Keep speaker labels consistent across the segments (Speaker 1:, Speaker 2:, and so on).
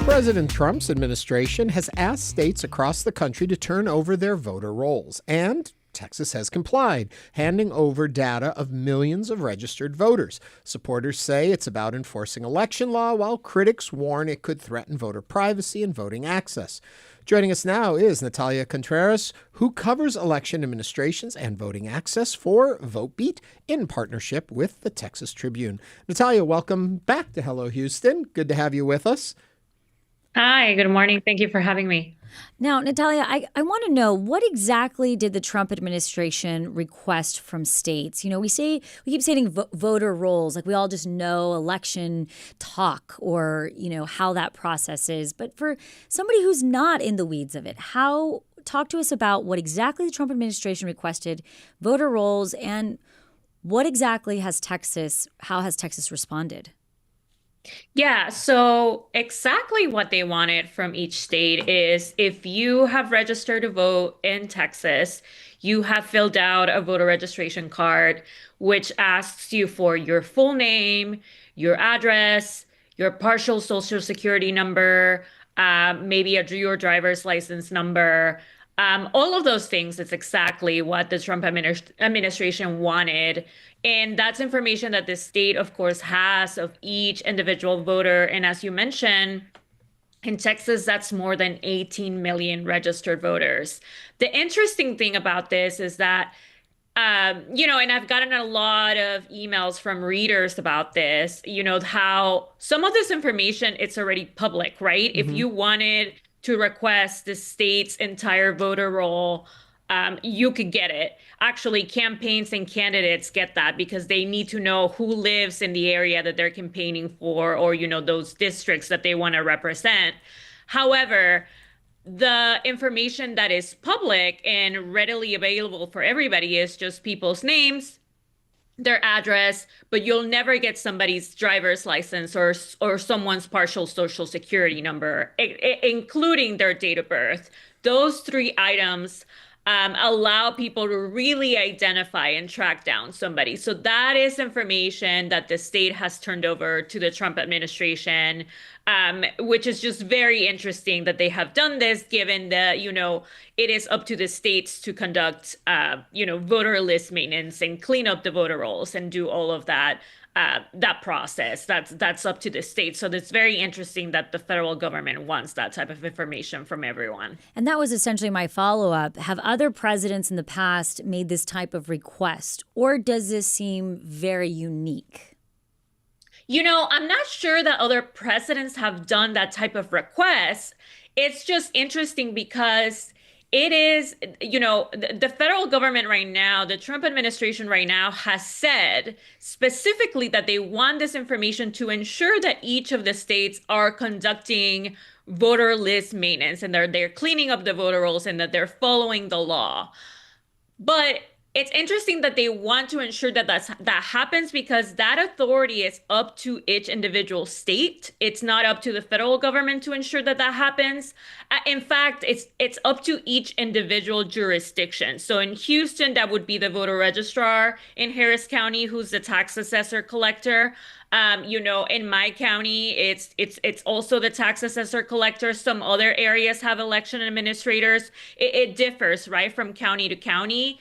Speaker 1: President Trump's administration has asked states across the country to turn over their voter rolls, and Texas has complied, handing over data of millions of registered voters. Supporters say it's about enforcing election law, while critics warn it could threaten voter privacy and voting access. Joining us now is Natalia Contreras, who covers election administrations and voting access for Votebeat in partnership with the Texas Tribune. Natalia, welcome back to Hello Houston. Good to have you with us.
Speaker 2: Hi, good morning. Thank you for having me.
Speaker 3: Now, Natalia, I want to know, what exactly did the Trump administration request from states? You know, we keep saying voter rolls, like we all just know election talk or, how that process is. But for somebody who's not in the weeds of it, talk to us about what exactly the Trump administration requested, voter rolls, and how has Texas responded?
Speaker 2: Yeah, so exactly what they wanted from each state is if you have registered to vote in Texas, you have filled out a voter registration card, which asks you for your full name, your address, your partial social security number, maybe your driver's license number. All of those things, it's exactly what the Trump administration wanted. And that's information that the state, of course, has of each individual voter. And as you mentioned, in Texas, that's more than 18 million registered voters. The interesting thing about this is that, and I've gotten a lot of emails from readers about this, how some of this information, it's already public, right? If you wanted to request the state's entire voter roll, you could get it. Actually, campaigns and candidates get that because they need to know who lives in the area that they're campaigning for, or, those districts that they want to represent. However, the information that is public and readily available for everybody is just people's names, their address, but you'll never get somebody's driver's license or someone's partial social security number, including their date of birth. Those three items allow people to really identify and track down somebody. So that is information that the state has turned over to the Trump administration, which is just very interesting that they have done this, given that, it is up to the states to conduct, voter list maintenance and clean up the voter rolls and do all of that. That process, that's up to the state. So it's very interesting that the federal government wants that type of information from everyone.
Speaker 3: And that was essentially my follow-up. Have other presidents in the past made this type of request, or does this seem very unique?
Speaker 2: I'm not sure that other presidents have done that type of request. It's just interesting because it is, the federal government right now, the Trump administration right now has said specifically that they want this information to ensure that each of the states are conducting voter list maintenance and they're cleaning up the voter rolls and that they're following the law. But it's interesting that they want to ensure that that happens because that authority is up to each individual state. It's not up to the federal government to ensure that that happens. In fact, it's up to each individual jurisdiction. So in Houston, that would be the voter registrar. In Harris County, who's the tax assessor collector. In my county, it's also the tax assessor collector. Some other areas have election administrators. It differs, right, from county to county.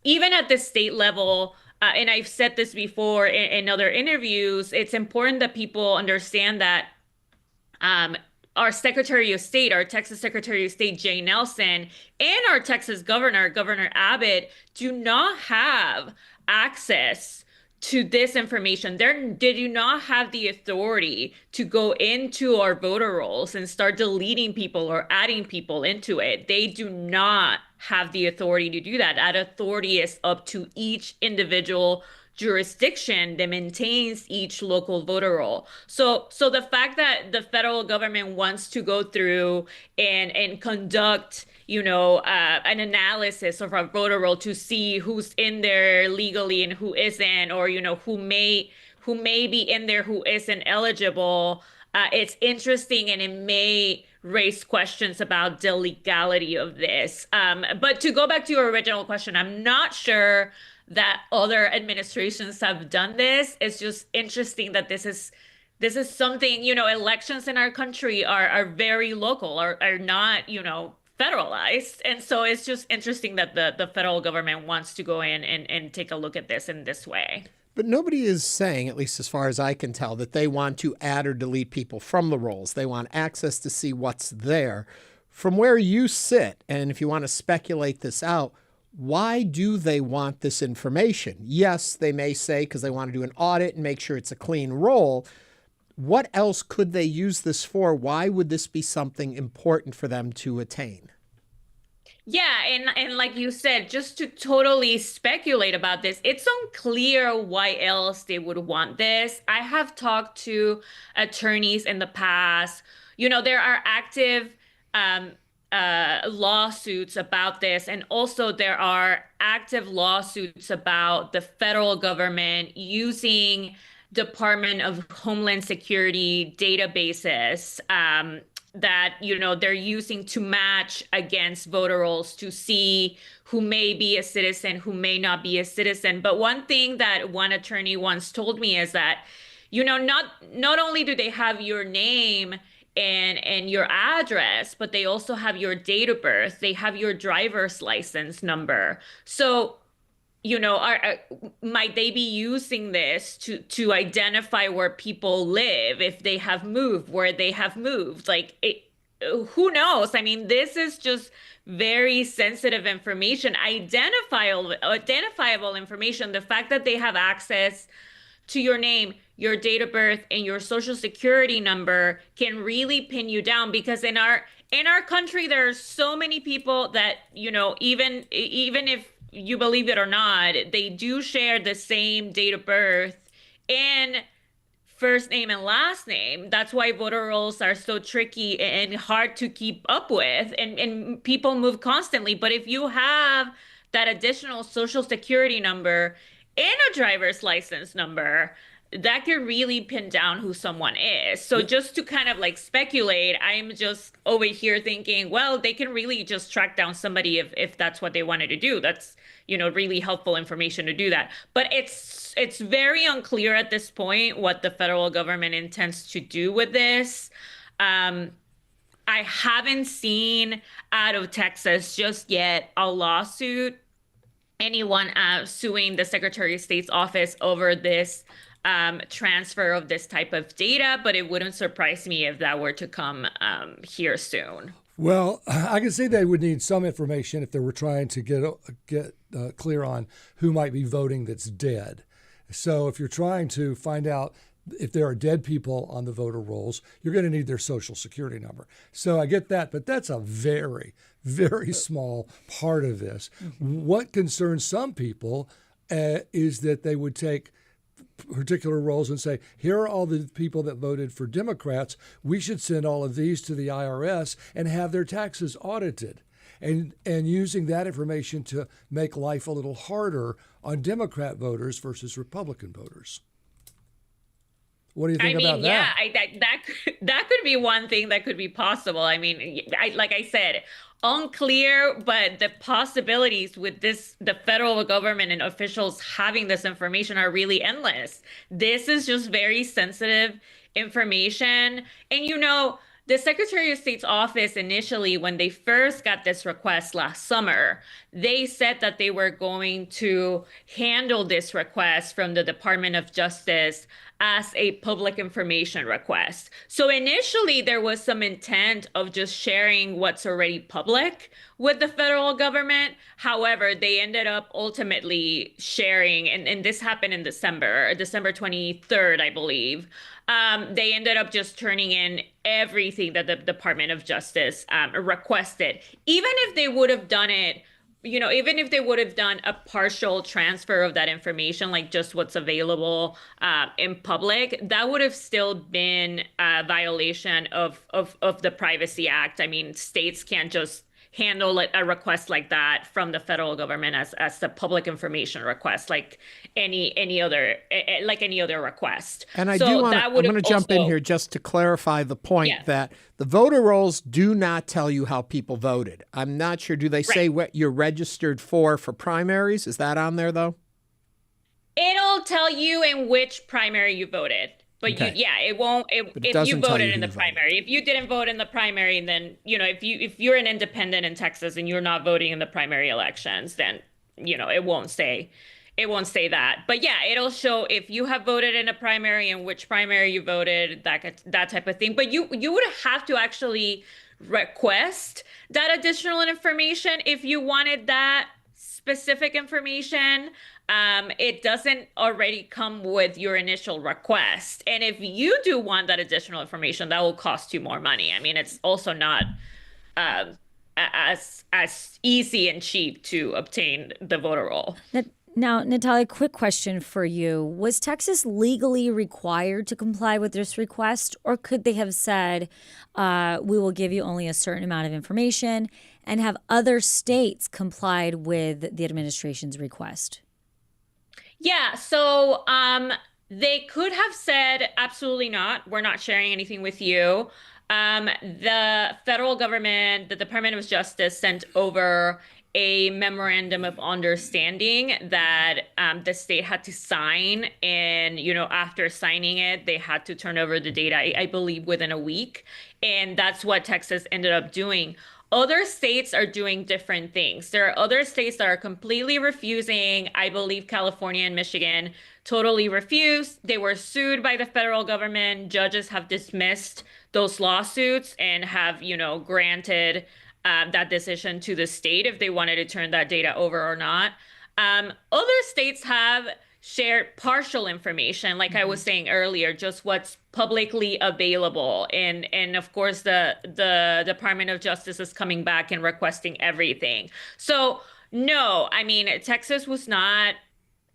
Speaker 2: Even at the state level, and I've said this before in other interviews, it's important that people understand that our Secretary of State, our Texas Secretary of State, Jay Nelson, and our Texas Governor, Governor Abbott, do not have access to this information. They do not have the authority to go into our voter rolls and start deleting people or adding people into it. They do not have the authority to do that. That authority is up to each individual jurisdiction that maintains each local voter roll. So the fact that the federal government wants to go through and conduct, an analysis of our voter roll to see who's in there legally and who isn't, or, who may be in there who isn't eligible, it's interesting, and it may raise questions about the legality of this. But to go back to your original question, I'm not sure that other administrations have done this. It's just interesting that this is This is something, elections in our country are very local, are not, federalized. And so it's just interesting that the federal government wants to go in and take a look at this in this way.
Speaker 1: But nobody is saying, at least as far as I can tell, that they want to add or delete people from the rolls. They want access to see what's there. From where you sit, and if you want to speculate this out, why do they want this information? Yes, they may say because they want to do an audit and make sure it's a clean roll. What else could they use this for? Why would this be something important for them to attain?
Speaker 2: Yeah, and like you said, just to totally speculate about this, it's unclear why else they would want this. I have talked to attorneys in the past. There are active lawsuits about this, and also there are active lawsuits about the federal government using Department of Homeland Security databases that they're using to match against voter rolls to see who may be a citizen, who may not be a citizen. But one thing that one attorney once told me is that not only do they have your name and your address, but they also have your date of birth. They have your driver's license number. So might they be using this to identify where people live, if they have moved, where they have moved? Who knows? I mean, this is just very sensitive information, identifiable information. The fact that they have access to your name, your date of birth, and your social security number can really pin you down, because in our country, there are so many people that, even if you believe it or not, they do share the same date of birth and first name and last name. That's why voter rolls are so tricky and hard to keep up with, and people move constantly. But if you have that additional social security number and a driver's license number, that could really pin down who someone is. So just to kind of speculate, I'm just over here thinking, well, they can really just track down somebody if that's what they wanted to do. That's, really helpful information to do that. But it's very unclear at this point what the federal government intends to do with this. I haven't seen out of Texas just yet a lawsuit, anyone suing the Secretary of State's office over this transfer of this type of data, but it wouldn't surprise me if that were to come here soon.
Speaker 4: Well, I can see they would need some information if they were trying to get clear on who might be voting that's dead. So if you're trying to find out if there are dead people on the voter rolls, you're going to need their social security number. So I get that, but that's a very, very small part of this. Mm-hmm. What concerns some people is that they would take particular roles and say, here are all the people that voted for Democrats. We should send all of these to the IRS and have their taxes audited. And using that information to make life a little harder on Democrat voters versus Republican voters. What do you think about that?
Speaker 2: That could be one thing that could be possible. I mean, like I said, unclear, but the possibilities with the federal government and officials having this information are really endless. This is just very sensitive information. And the Secretary of State's office initially, when they first got this request last summer, they said that they were going to handle this request from the Department of Justice as a public information request. So initially there was some intent of just sharing what's already public with the federal government. However, they ended up ultimately sharing, and this happened in December 23rd, I believe. They ended up just turning in everything that the Department of Justice requested. Even if they would have done it, even if they would have done a partial transfer of that information, like just what's available in public, that would have still been a violation of the Privacy Act. I mean, states can't just handle a request like that from the federal government as a public information request, like any other request.
Speaker 1: And I'm going to jump in here just to clarify the point that the voter rolls do not tell you how people voted. I'm not sure. Do they say what you're registered for primaries? Is that on there though?
Speaker 2: It'll tell you in which primary you voted. But
Speaker 1: Okay.
Speaker 2: it won't.
Speaker 1: But it
Speaker 2: If you
Speaker 1: doesn't tell you
Speaker 2: voted in
Speaker 1: who
Speaker 2: the
Speaker 1: you voted.
Speaker 2: primary, if you didn't vote in the primary, then if you're an independent in Texas and you're not voting in the primary elections, then it won't say that. But yeah, it'll show if you have voted in a primary and which primary you voted, that type of thing. But you would have to actually request that additional information if you wanted that specific information. It doesn't already come with your initial request. And if you do want that additional information, that will cost you more money. I mean, it's also not um, as easy and cheap to obtain the voter roll.
Speaker 3: Now, Natalia, quick question for you. Was Texas legally required to comply with this request, or could they have said, we will give you only a certain amount of information, and have other states complied with the administration's request?
Speaker 2: Yeah, so they could have said, absolutely not. We're not sharing anything with you. The federal government, the Department of Justice, sent over a memorandum of understanding that the state had to sign. And, after signing it, they had to turn over the data, I believe, within a week. And that's what Texas ended up doing. Other states are doing different things. There are other states that are completely refusing. I believe California and Michigan totally refused. They were sued by the federal government. Judges have dismissed those lawsuits and have, granted that decision to the state if they wanted to turn that data over or not. Other states have shared partial information, like I was saying earlier, just what's publicly available. And of course, the Department of Justice is coming back and requesting everything. So no, I mean, Texas was not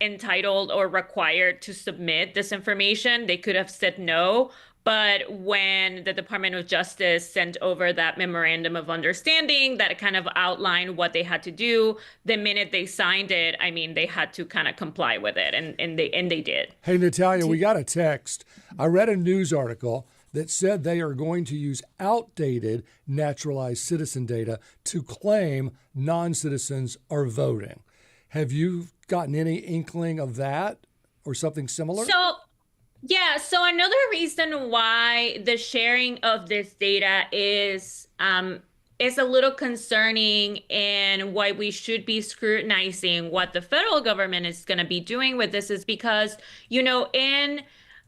Speaker 2: entitled or required to submit this information. They could have said no. But when the Department of Justice sent over that memorandum of understanding that kind of outlined what they had to do, the minute they signed it, I mean, they had to kind of comply with it, and they did.
Speaker 4: Hey, Natalia, we got a text. I read a news article that said they are going to use outdated naturalized citizen data to claim non-citizens are voting. Have you gotten any inkling of that or something similar?
Speaker 2: So another reason why the sharing of this data is a little concerning, and why we should be scrutinizing what the federal government is going to be doing with this is because, in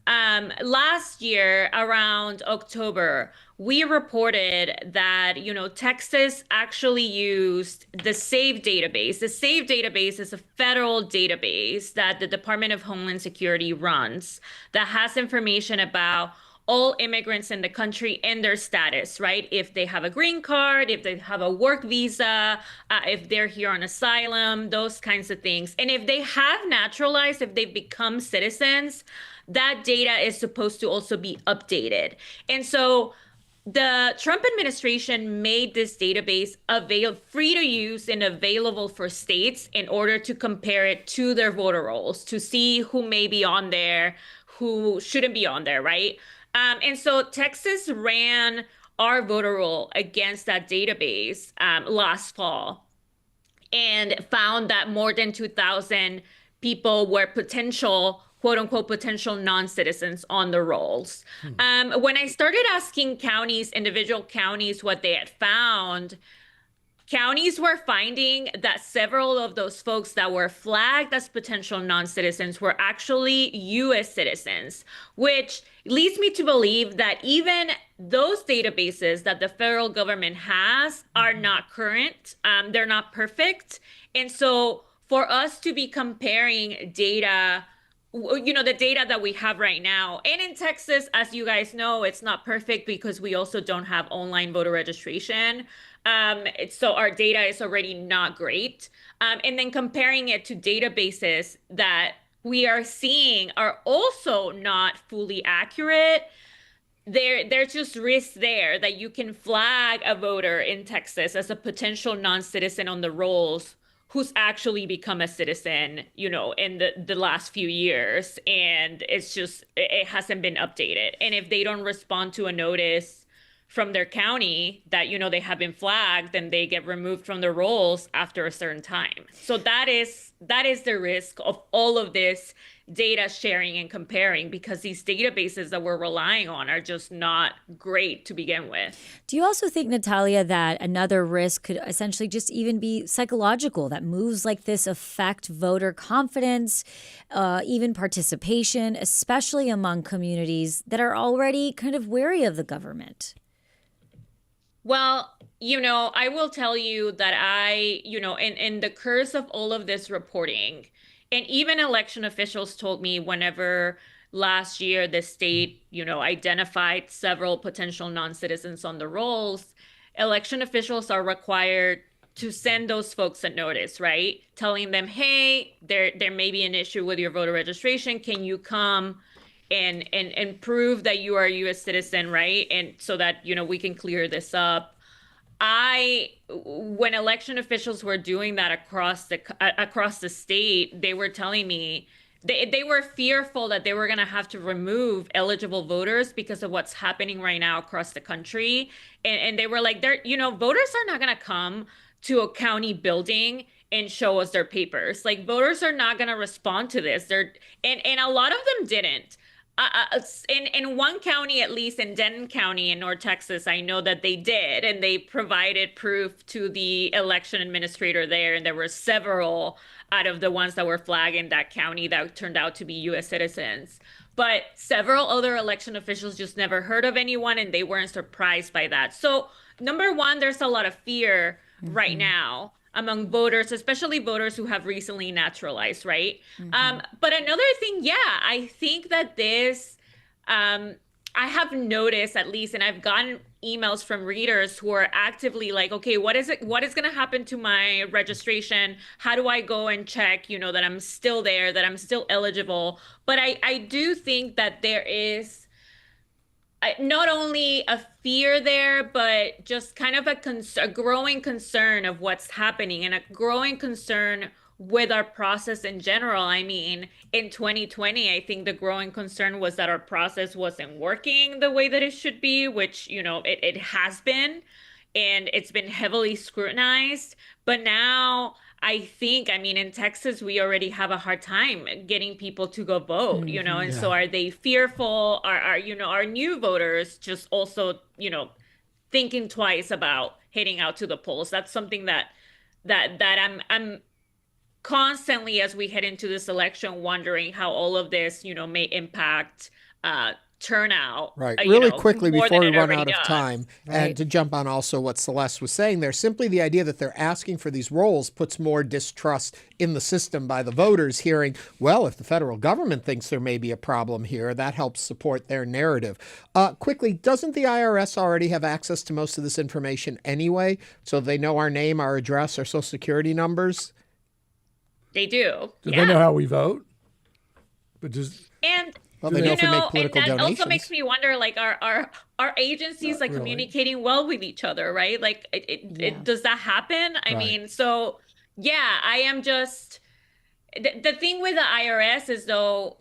Speaker 2: last year around October, we reported that, Texas actually used the SAVE database. The SAVE database is a federal database that the Department of Homeland Security runs that has information about all immigrants in the country and their status, right? If they have a green card, if they have a work visa, if they're here on asylum, those kinds of things. And if they have naturalized, if they've become citizens, that data is supposed to also be updated. And so the Trump administration made this database free to use and available for states in order to compare it to their voter rolls, to see who may be on there, who shouldn't be on there, right? And so Texas ran our voter roll against that database last fall and found that more than 2,000 people were potential, quote unquote, potential non-citizens on the rolls. When I started asking individual counties what they had found, counties were finding that several of those folks that were flagged as potential non-citizens were actually U.S. citizens, which leads me to believe that even those databases that the federal government has are not current. They're not perfect. And so for us to be comparing data, the data that we have right now, and in Texas, as you guys know, it's not perfect because we also don't have online voter registration. So our data is already not great. And then comparing it to databases that we are seeing are also not fully accurate. There's just risks there that you can flag a voter in Texas as a potential non-citizen on the rolls who's actually become a citizen, in the last few years. And it hasn't been updated. And if they don't respond to a notice from their county that, they have been flagged, and they get removed from the rolls after a certain time. So that is the risk of all of this data sharing and comparing, because these databases that we're relying on are just not great to begin with.
Speaker 3: Do you also think, Natalia, that another risk could essentially just even be psychological, that moves like this affect voter confidence, even participation, especially among communities that are already kind of wary of the government?
Speaker 2: Well, I will tell you that in the curse of all of this reporting, and even election officials told me whenever last year the state, identified several potential non-citizens on the rolls, election officials are required to send those folks a notice, right? Telling them, hey, there may be an issue with your voter registration. Can you come and prove that you are a U.S. citizen, right? And so that, we can clear this up. When election officials were doing that across the state, they were telling me they were fearful that they were going to have to remove eligible voters because of what's happening right now across the country. And they were like, voters are not going to come to a county building and show us their papers. Like, voters are not going to respond to this. And a lot of them didn't. In one county, at least in Denton County in North Texas, I know that they did, and they provided proof to the election administrator there. And there were several out of the ones that were flagged in that county that turned out to be U.S. citizens. But several other election officials just never heard of anyone, and they weren't surprised by that. So, number one, there's a lot of fear right now among voters, especially voters who have recently naturalized, right? But another thing, I think that this, I have noticed at least, and I've gotten emails from readers who are actively like, okay, what is going to happen to my registration? How do I go and check, that I'm still there, that I'm still eligible? But I do think that there is not only a fear there, but just kind of a growing concern of what's happening, and a growing concern with our process in general. I mean, in 2020, I think the growing concern was that our process wasn't working the way that it should be, which, it has been, and it's been heavily scrutinized. But now I think, in Texas, we already have a hard time getting people to go vote, and so are they fearful? Are new voters just also, thinking twice about heading out to the polls? That's something that I'm constantly, as we head into this election, wondering how all of this, may impact turnout.
Speaker 1: Right. Really quickly before we run out of
Speaker 2: does.
Speaker 1: time, and to jump on also what Celeste was saying there, simply the idea that they're asking for these rolls puts more distrust in the system by the voters, hearing, well, if the federal government thinks there may be a problem here, that helps support their narrative. Quickly, doesn't the IRS already have access to most of this information anyway? So they know our name, our address, our social security numbers?
Speaker 2: They do.
Speaker 4: Do they know how we vote? But
Speaker 1: Well, they know if we make political
Speaker 2: and that
Speaker 1: donations.
Speaker 2: also makes me wonder, like, are agencies like communicating well with each other, right? Like, does that happen? I mean, so I am just the thing with the IRS is, though,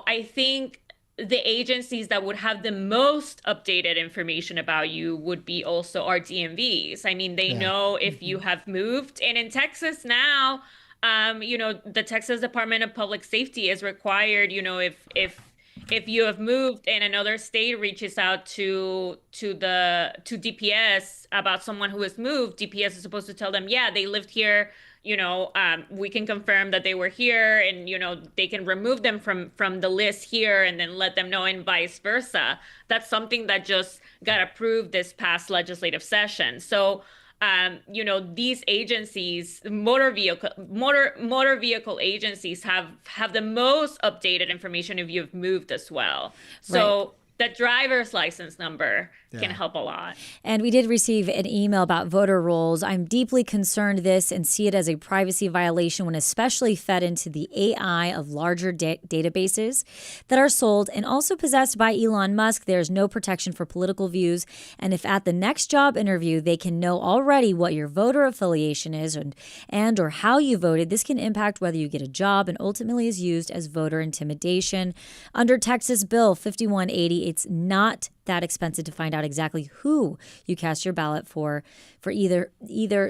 Speaker 2: I think the agencies that would have the most updated information about you would be also our DMVs. I mean, they know if you have moved, and in Texas now, the Texas Department of Public Safety is required, if you have moved and another state reaches out to DPS about someone who has moved, DPS is supposed to tell them, they lived here, we can confirm that they were here, and, they can remove them from the list here, and then let them know, and vice versa. That's something that just got approved this past legislative session. So, these agencies, motor vehicle agencies have the most updated information if you've moved as well. So the driver's license number can help a lot.
Speaker 3: And we did receive an email about voter rolls. I'm deeply concerned this and see it as a privacy violation when especially fed into the AI of larger databases that are sold and also possessed by Elon Musk. There's no protection for political views. And if at the next job interview, they can know already what your voter affiliation is and or how you voted, this can impact whether you get a job and ultimately is used as voter intimidation. Under Texas Bill 5180, it's not that expensive to find out exactly who you cast your ballot for either.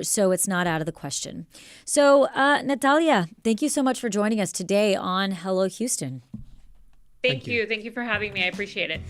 Speaker 3: So it's not out of the question. So Natalia, thank you so much for joining us today on Hello Houston.
Speaker 2: Thank you. Thank you for having me. I appreciate it.